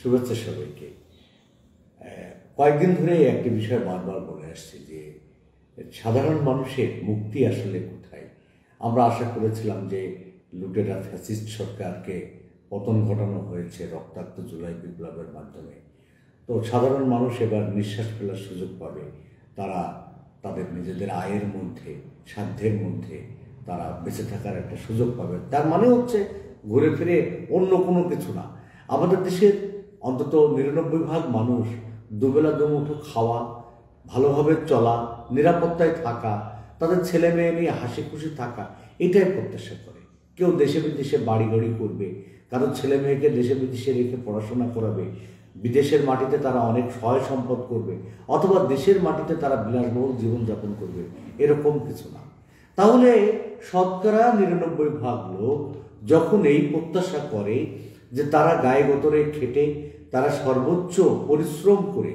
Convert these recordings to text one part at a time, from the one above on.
শুভেচ্ছা সবাইকে। কয়েকদিন ধরে একটি বিষয় বারবার বলে আসছে যে সাধারণ মানুষের মুক্তি আসলে কোথায়। আমরা আশা করেছিলাম যে লুটেরা ফ্যাসিস্ট সরকারকে পতন ঘটানো হয়েছে রক্তাক্ত জুলাই বিপ্লবের মাধ্যমে। তো সাধারণ মানুষ এবার নিঃশ্বাস ফেলার সুযোগ পাবে। তারা তাদের নিজেদের আয়ের মধ্যে, সাধ্যের মধ্যে তারা বেঁচে থাকার একটা সুযোগ পাবে। তার মানে হচ্ছে ঘুরে ফিরে অন্য কোনো কিছু না। আমাদের দেশের অন্তত ৯৯% মানুষ দুবেলা দুমুঠো খাওয়া, ভালোভাবে চলা, নিরাপত্তায় থাকা, তাদের ছেলে মেয়ে নিয়ে হাসি খুশি থাকা, এটাই প্রত্যাশা করে। কেউ দেশে বিদেশে বাড়ি গাড়ি করবে, কারো ছেলে মেয়েকে দেশে বিদেশে রেখে পড়াশোনা করাবে, বিদেশের মাটিতে তারা অনেক সহায় সম্পদ করবে, অথবা দেশের মাটিতে তারা বিলাসবহুল জীবনযাপন করবে, এরকম কিছু না। তাহলে শতকরা ৯৯% লোক যখন এই প্রত্যাশা করে যে তারা গায়ে গতরে খেটে, তারা সর্বোচ্চ পরিশ্রম করে,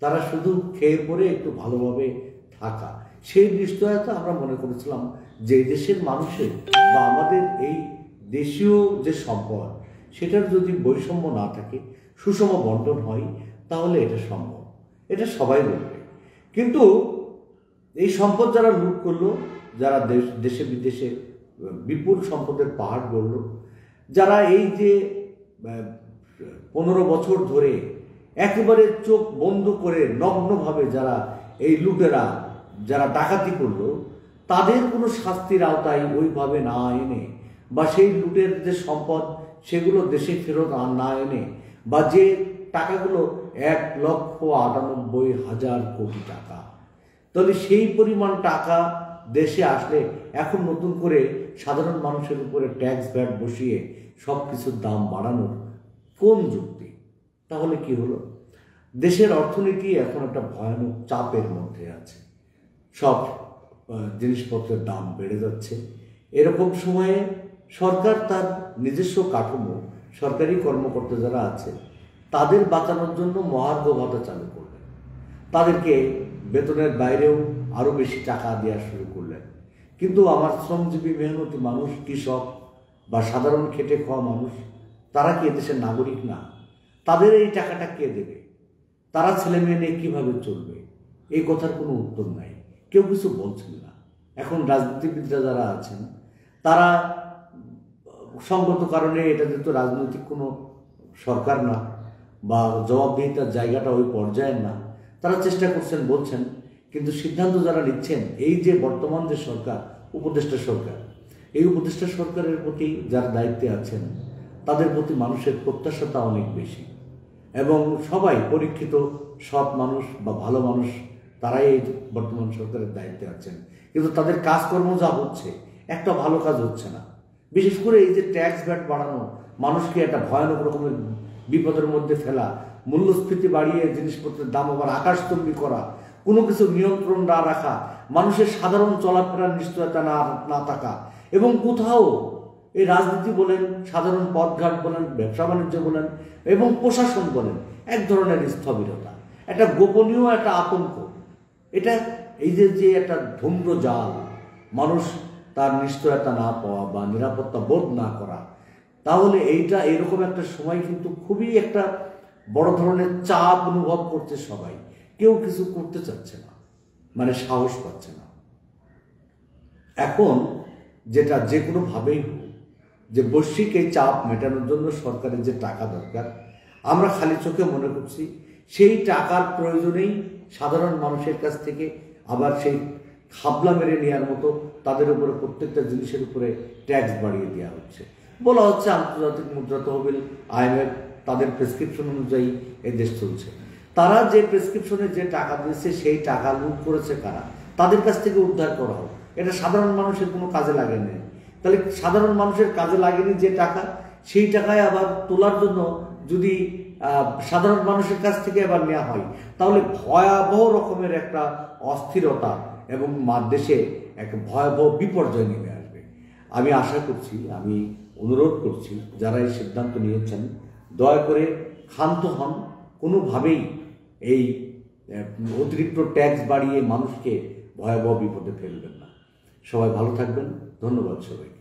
তারা শুধু খেয়ে পরে একটু ভালোভাবে থাকা, সেই নিশ্চয়তা আমরা মনে করেছিলাম যে দেশের মানুষের বা আমাদের এই দেশীয় যে সম্পদ, সেটার যদি বৈষম্য না থাকে, সুষম বন্টন হয়, তাহলে এটা সম্ভব। এটা সবাই বলবে। কিন্তু এই সম্পদ যারা লুট করলো, যারা দেশে বিদেশে বিপুল সম্পদের পাহাড় গড়ল, যারা এই যে 15 বছর ধরে একেবারে চোখ বন্ধ করে নগ্নভাবে যারা এই লুটেরা যারা ডাকাতি করলো, তাদের কোনো শাস্তির আওতায় ওইভাবে না এনে, বা সেই লুটের যে সম্পদ সেগুলো দেশে ফেরত না এনে, বা যে টাকাগুলো ১,৯৮,০০০ কোটি টাকা, তাহলে সেই পরিমাণ টাকা দেশে আসলে এখন নতুন করে সাধারণ মানুষের উপরে ট্যাক্স ভ্যাট বসিয়ে সব কিছুর দাম বাড়ানোর কোন যুক্তি? তাহলে কি হলো? দেশের অর্থনীতি এখন একটা ভয়ানক চাপের মধ্যে আছে। সব জিনিসপত্রের দাম বেড়ে যাচ্ছে। এরকম সময়ে সরকার তার নিজস্ব কাঠামো, সরকারি কর্মকর্তা যারা আছে, তাদের বাঁচানোর জন্য মহার্ঘ ভাতা চালু করলেন। তাদেরকে বেতনের বাইরেও আরও বেশি টাকা দেওয়া শুরু করলেন। কিন্তু আমার শ্রমজীবী মেহনতি মানুষ, কৃষক বা সাধারণ খেটে খাওয়া মানুষ, তারা কি এদেশের নাগরিক না? তাদের এই টাকাটা কে দেবে? তারা ছেলে মেয়ে নিয়ে কীভাবে চলবে? এই কথার কোনো উত্তর নাই, কেউ কিছু বলছেন না। এখন রাজনীতিবিদরা যারা আছেন, তারা সঙ্গত কারণে, এটা যেহেতু রাজনৈতিক কোনো সরকার না বা জবাবদিহিতার জায়গাটা ওই পর্যায়ের না, তারা চেষ্টা করছেন, বলছেন, কিন্তু সিদ্ধান্ত যারা নিচ্ছেন, এই যে বর্তমান যে সরকার, উপদেষ্টা সরকার, এই উপদেষ্টা সরকারের প্রতি যারা দায়িত্বে আছেন, তাদের প্রতি মানুষের প্রত্যাশাটা অনেক বেশি। এবং সবাই পরীক্ষিত সৎ মানুষ বা ভালো মানুষ, তারাই এই বর্তমান সরকারের দায়িত্বে আছেন। কিন্তু তাদের কাজকর্ম যা হচ্ছে, একটা ভালো কাজ হচ্ছে না। বিশেষ করে এই যে ট্যাক্স ভ্যাট বাড়ানো, মানুষকে একটা ভয়ানক রকমের বিপদের মধ্যে ফেলা, মূল্যস্ফীতি বাড়িয়ে জিনিসপত্রের দাম আবার আকাশচুম্বী করা, কোনো কিছু নিয়ন্ত্রণ না রাখা, মানুষের সাধারণ চলাফেরার নিশ্চয়তা না থাকা, এবং কোথাও এই রাজনীতি বলেন, সাধারণ পথঘাট বলেন, ব্যবসা বাণিজ্য বলেন, এবং প্রশাসন বলেন, এক ধরনের স্থবিরতা, একটা গোপনীয় একটা আতঙ্ক। এটা এই যে একটা ধূম্র জাল, মানুষ তার নিশ্চয়তা না পাওয়া বা নিরাপত্তা বোধ না করা, তাহলে এইটা এরকম একটা সময় কিন্তু খুবই একটা বড় ধরনের চাপ অনুভব করছে সবাই। কেউ কিছু করতে চাচ্ছে না, মানে সাহস পাচ্ছে না। এখন যেটা যে কোনোভাবেই হোক, যে বৈশ্বিক এই চাপ মেটানোর জন্য সরকারের যে টাকা দরকার, আমরা খালি চোখে মনে করছি সেই টাকার প্রয়োজনেই সাধারণ মানুষের কাছ থেকে আবার সেই খাবলা মেরে নেওয়ার মতো তাদের উপরে প্রত্যেকটা জিনিসের উপরে ট্যাক্স বাড়িয়ে দেওয়া হচ্ছে। বলা হচ্ছে আন্তর্জাতিক মুদ্রা তহবিল, IMF, তাদের প্রেসক্রিপশন অনুযায়ী এই দেশ চলছে। তারা যে প্রেসক্রিপশনে যে টাকা দিয়েছে, সেই টাকা লুট করেছে কারা? তাদের কাছ থেকে উদ্ধার করা হোক। এটা সাধারণ মানুষের কোনো কাজে লাগেনি। তাহলে সাধারণ মানুষের কাজে লাগেনি যে টাকা, সেই টাকায় আবার তোলার জন্য যদি সাধারণ মানুষের কাছ থেকে আবার নেওয়া হয়, তাহলে ভয়াবহ রকমের একটা অস্থিরতা এবং দেশে এক ভয়াবহ বিপর্যয় নেমে আসবে। আমি আশা করছি, আমি অনুরোধ করছি, যারা এই সিদ্ধান্ত নিয়েছেন, দয়া করে ক্ষান্ত হন। কোনোভাবেই এই অতিরিক্ত ট্যাক্স বাড়িয়ে মানুষকে ভয়াবহ বিপদে ফেলবেন না। সবাই ভালো থাকবেন। ধন্যবাদ সবাইকে।